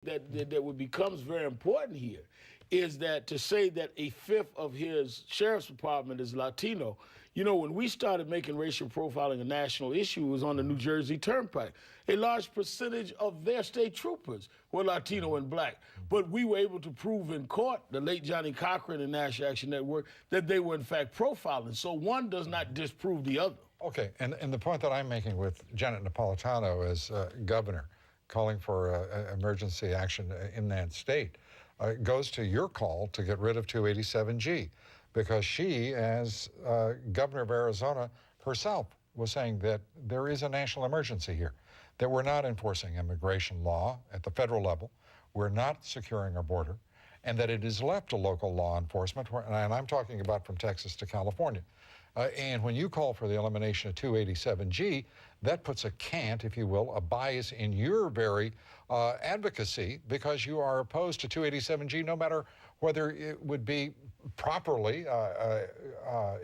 that becomes very important here is that to say that a fifth of his sheriff's department is Latino. You know, when we started making racial profiling a national issue, it was on the New Jersey Turnpike. A large percentage of their state troopers were Latino and black. But we were able to prove in court, the late Johnny Cochran and National Action Network, that they were in fact profiling. So one does not disprove the other. Okay, and the point that I'm making with Janet Napolitano as governor, calling for emergency action in that state, goes to your call to get rid of 287G, because she, as governor of Arizona herself, was saying that there is a national emergency here, that we're not enforcing immigration law at the federal level, we're not securing our border, and that it is left to local law enforcement, and I'm talking about from Texas to California. And when you call for the elimination of 287G, that puts a cant, if you will, a bias in your very advocacy, because you are opposed to 287G no matter whether it would be properly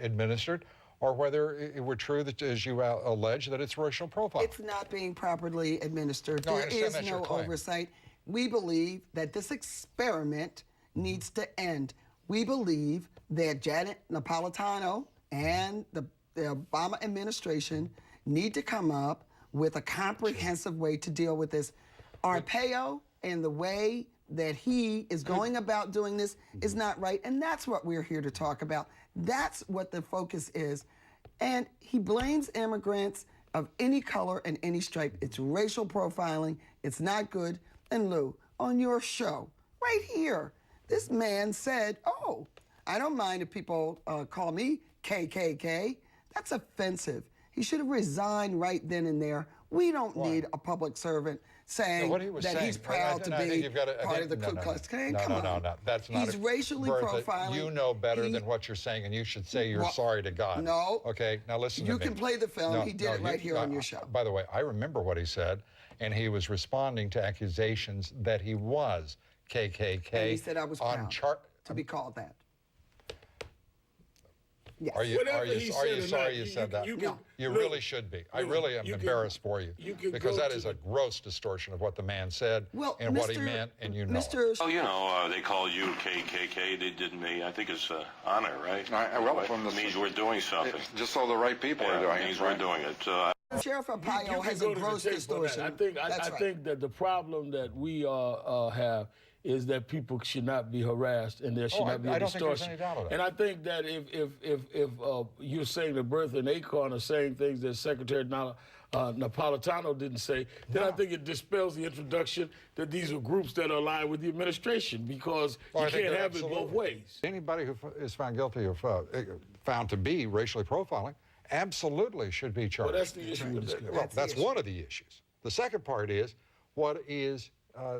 administered or whether it were true that, as you allege, that it's racial profiling. It's not being properly administered. No, there is no oversight. We believe that this experiment needs to end. We believe that Janet Napolitano and the Obama administration need to come up with a comprehensive way to deal with this. Arpaio and the way that he is going about doing this is not right, and that's what we're here to talk about. That's what the focus is. And he blames immigrants of any color and any stripe. It's racial profiling. It's not good. And Lou, on your show, right here, this man said, oh, I don't mind if people call me KKK. That's offensive. He should have resigned right then and there. We don't need a public servant saying he's proud to be part of the Ku Klux Klan. No, that's not. He's racially profiling. You know better than what you're saying, and you should say you're sorry to God. No. Okay, now listen to me. You can play the film. He did it right here on your show. By the way, I remember what he said, and he was responding to accusations that he was KKK. And he said I was proud to be called that. Yes. Are you sorry you said that? You really should be. I really am embarrassed for you because that is a gross distortion of what the man said and what he meant, and you know it. Oh, you know, they call you KKK. They didn't me. I think it's honor, right? Well, from the means we're doing something. Just so the right people are doing it. Means we're doing it. Sheriff Arpaio has a gross distortion. I think that the problem that we have is that people should not be harassed and there should not be a distortion. And I think that if you're saying that Bertha and Acorn are saying things that Secretary Napolitano didn't say, then I think it dispels the introduction that these are groups that are aligned with the administration, because you can't have it both ways. Anybody who is found guilty of found to be racially profiling absolutely should be charged. Well, that's the issue. That's one of the issues. The second part is, what is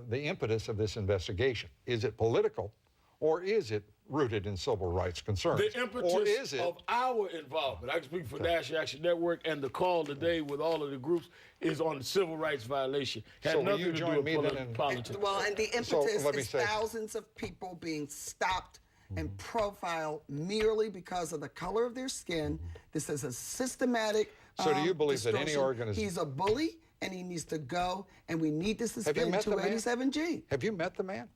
the impetus of this investigation? Is it political, or is it rooted in civil rights concerns? The impetus of our involvement, I can speak for National Action Network, and the call today with all of the groups is on the civil rights violation. Had nothing to do with politics. Well, and the impetus is thousands of people being stopped and profiled merely because of the color of their skin. This is a systematic So do you believe that any organization... He's a bully, and he needs to go, and we need to suspend 287G. Have you met the man?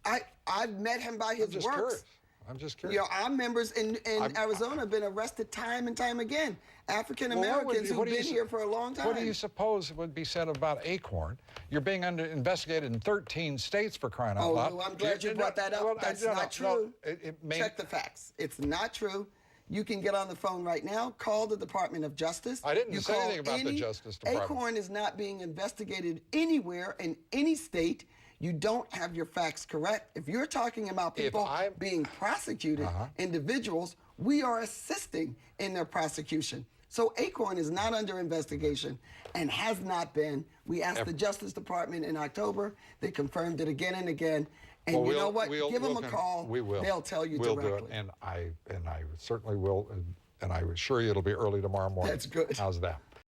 I've met him by his works. I'm just curious. You know, our members in Arizona have been arrested time and time again. African Americans who've been here for a long time. What do you suppose would be said about Acorn? You're being investigated in 13 states, for crying out loud. Oh, I'm glad you brought that up. That's not true. Check the facts. It's not true. You can get on the phone right now, call the Department of Justice. I didn't say anything about the Justice Department. Acorn is not being investigated anywhere in any state. You don't have your facts correct. If you're talking about people being prosecuted, individuals, we are assisting in their prosecution. So Acorn is not under investigation and has not been. We asked the Justice Department in October. They confirmed it again and again. And you know what? Give them a call. We will. They'll tell you directly. We'll do it, and I certainly will, and I assure you it'll be early tomorrow morning. That's good. How's that?